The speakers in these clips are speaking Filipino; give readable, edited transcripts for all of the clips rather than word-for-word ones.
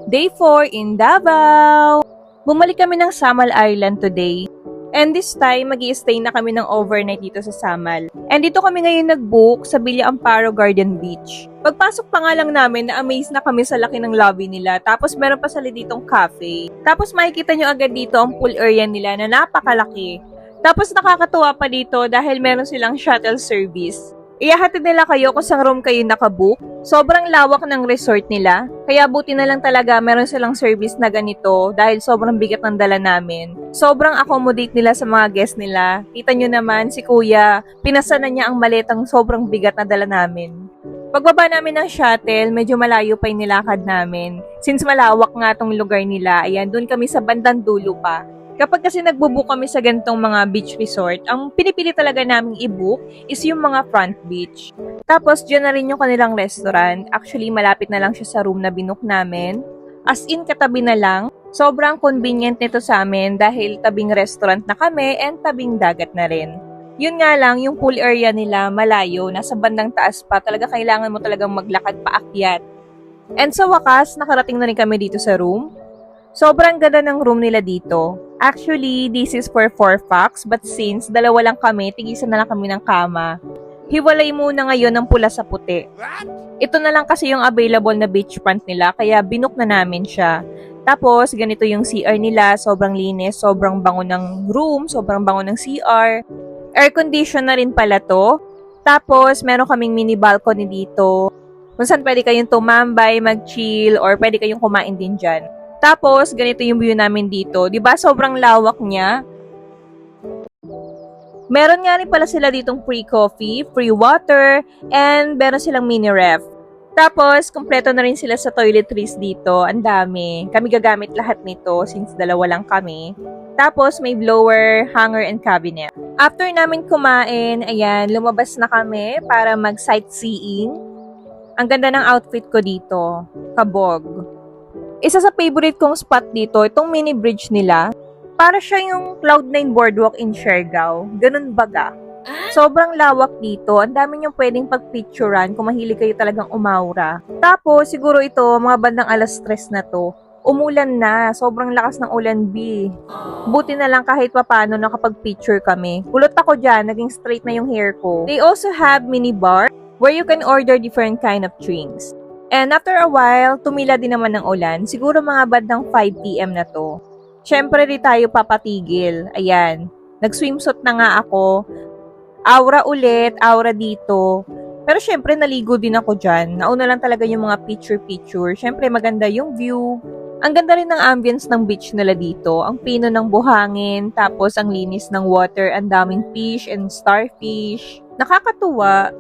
Day 4 in Davao! Bumalik kami ng Samal Island today. And this time, mag-i-stay na kami ng overnight dito sa Samal. And dito kami ngayon nag-book sa Villa Amparo Garden Beach. Pagpasok pa nga lang namin, na-amaze na kami sa laki ng lobby nila. Tapos meron pa sila ditong cafe. Tapos makikita nyo agad dito ang pool area nila na napakalaki. Tapos nakakatuwa pa dito dahil meron silang shuttle service. Ihahatid nila kayo kung saan room kayo nakabook. Sobrang lawak ng resort nila. Kaya buti na lang talaga meron silang service na ganito dahil sobrang bigat ng dala namin. Sobrang accommodate nila sa mga guests nila. Kita nyo naman si kuya, pinasa na niya ang maletang sobrang bigat na dala namin. Pagbaba namin ng shuttle, medyo malayo pa yung nilakad namin. Since malawak nga tong lugar nila, ayan, doon kami sa bandang dulo pa. Kapag kasi nagbubook kami sa ganitong mga beach resort, ang pinipili talaga naming i-book is yung mga front beach. Tapos, dyan na rin yung kanilang restaurant. Actually, malapit na lang siya sa room na binook namin. As in, katabi na lang. Sobrang convenient nito sa amin dahil tabing restaurant na kami and tabing dagat na rin. Yun nga lang, yung pool area nila malayo, nasa bandang taas pa. Talaga kailangan mo talagang maglakad paakyat. And sa wakas, nakarating na rin kami dito sa room. Sobrang ganda ng room nila dito. Actually, this is for 4 packs, but since dalawa lang kami, tig-isa na lang kami ng kama. Hiwalay muna ngayon ng pula sa puti. Ito na lang kasi yung available na beachfront nila, kaya binook na namin siya. Tapos, ganito yung CR nila, sobrang linis, sobrang bango ng room, sobrang bango ng CR. Air condition na rin pala to. Tapos, meron kaming mini balcony dito. Kung saan pwede kayong tumambay, mag-chill, or pwede kayong kumain din dyan. Tapos, ganito yung view namin dito. Diba sobrang lawak niya? Meron nga rin pala sila ditong free coffee, free water, and meron silang mini ref. Tapos, kompleto na rin sila sa toiletries dito. Ang dami. Kami gagamit lahat nito since dalawa lang kami. Tapos, may blower, hanger, and cabinet. After namin kumain, ayan, lumabas na kami para mag-sightseeing. Ang ganda ng outfit ko dito. Kabog. Isa sa favorite kong spot dito, itong mini bridge nila. Para siya yung Cloud9 Boardwalk in Siargao. Ganun baga. Sobrang lawak dito. Ang dami niyong pwedeng pagpicturan kung mahilig kayo talagang umaura. Tapos, siguro ito, mga bandang alas 3 na to. Umulan na. Sobrang lakas ng ulan, B. Buti na lang kahit papano nakapag-picture kami. Kulot ako dyan. Naging straight na yung hair ko. They also have mini bar where you can order different kind of drinks. And after a while, tumila din naman ng ulan. Siguro mga bandang 5 PM na to. Syempre di tayo papatigil. Ayan. Nag-swimsuit na nga ako. Aura ulit, aura dito. Pero syempre naligo din ako dyan. Nauna lang talaga yung mga picture-picture. Syempre maganda yung view. Ang ganda rin ng ambience ng beach nila dito. Ang pino ng buhangin, tapos ang linis ng water, ang daming fish and starfish. Nakakatuwa.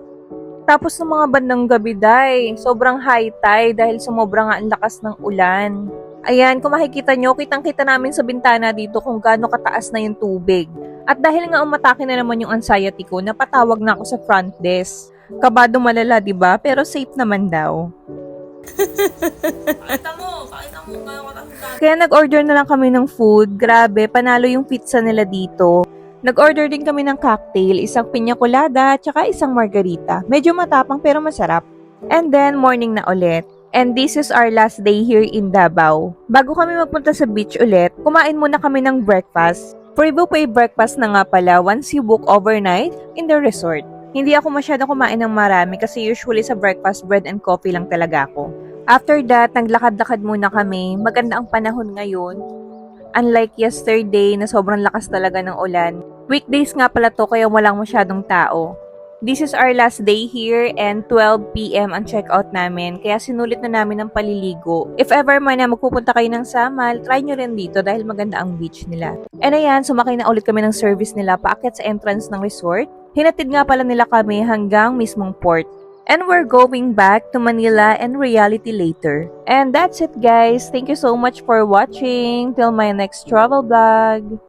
Tapos ng mga bandang gabi, day, sobrang high tide dahil sumobra nga ang lakas ng ulan. Ayan, kung makikita nyo, kitang-kita namin sa bintana dito kung gaano kataas na yung tubig. At dahil nga umatake na naman yung anxiety ko, napatawag na ako sa front desk. Kabado malala, diba? Pero safe naman daw. Pakita mo, kaya nag-order na lang kami ng food. Grabe, panalo yung pizza nila dito. Nag-order din kami ng cocktail, isang piña colada, tsaka isang margarita. Medyo matapang pero masarap. And then, morning na ulit. And this is our last day here in Davao. Bago kami magpunta sa beach ulit, kumain muna kami ng breakfast. Free buffet breakfast na nga pala once you book overnight in the resort. Hindi ako masyadong kumain ng marami kasi usually sa breakfast, bread and coffee lang talaga ako. After that, naglakad-lakad muna kami. Maganda ang panahon ngayon. Unlike yesterday na sobrang lakas talaga ng ulan. Weekdays nga pala to kaya walang masyadong tao. This is our last day here and 12 PM ang checkout namin kaya sinulit na namin ang paliligo. If ever man na magpupunta kayo ng Samal, try nyo rin dito dahil maganda ang beach nila. And ayan, sumakay na ulit kami ng service nila paakyat sa entrance ng resort. Hinatid nga pala nila kami hanggang mismong port. And we're going back to Manila and reality later. And that's it guys. Thank you so much for watching. Till my next travel vlog.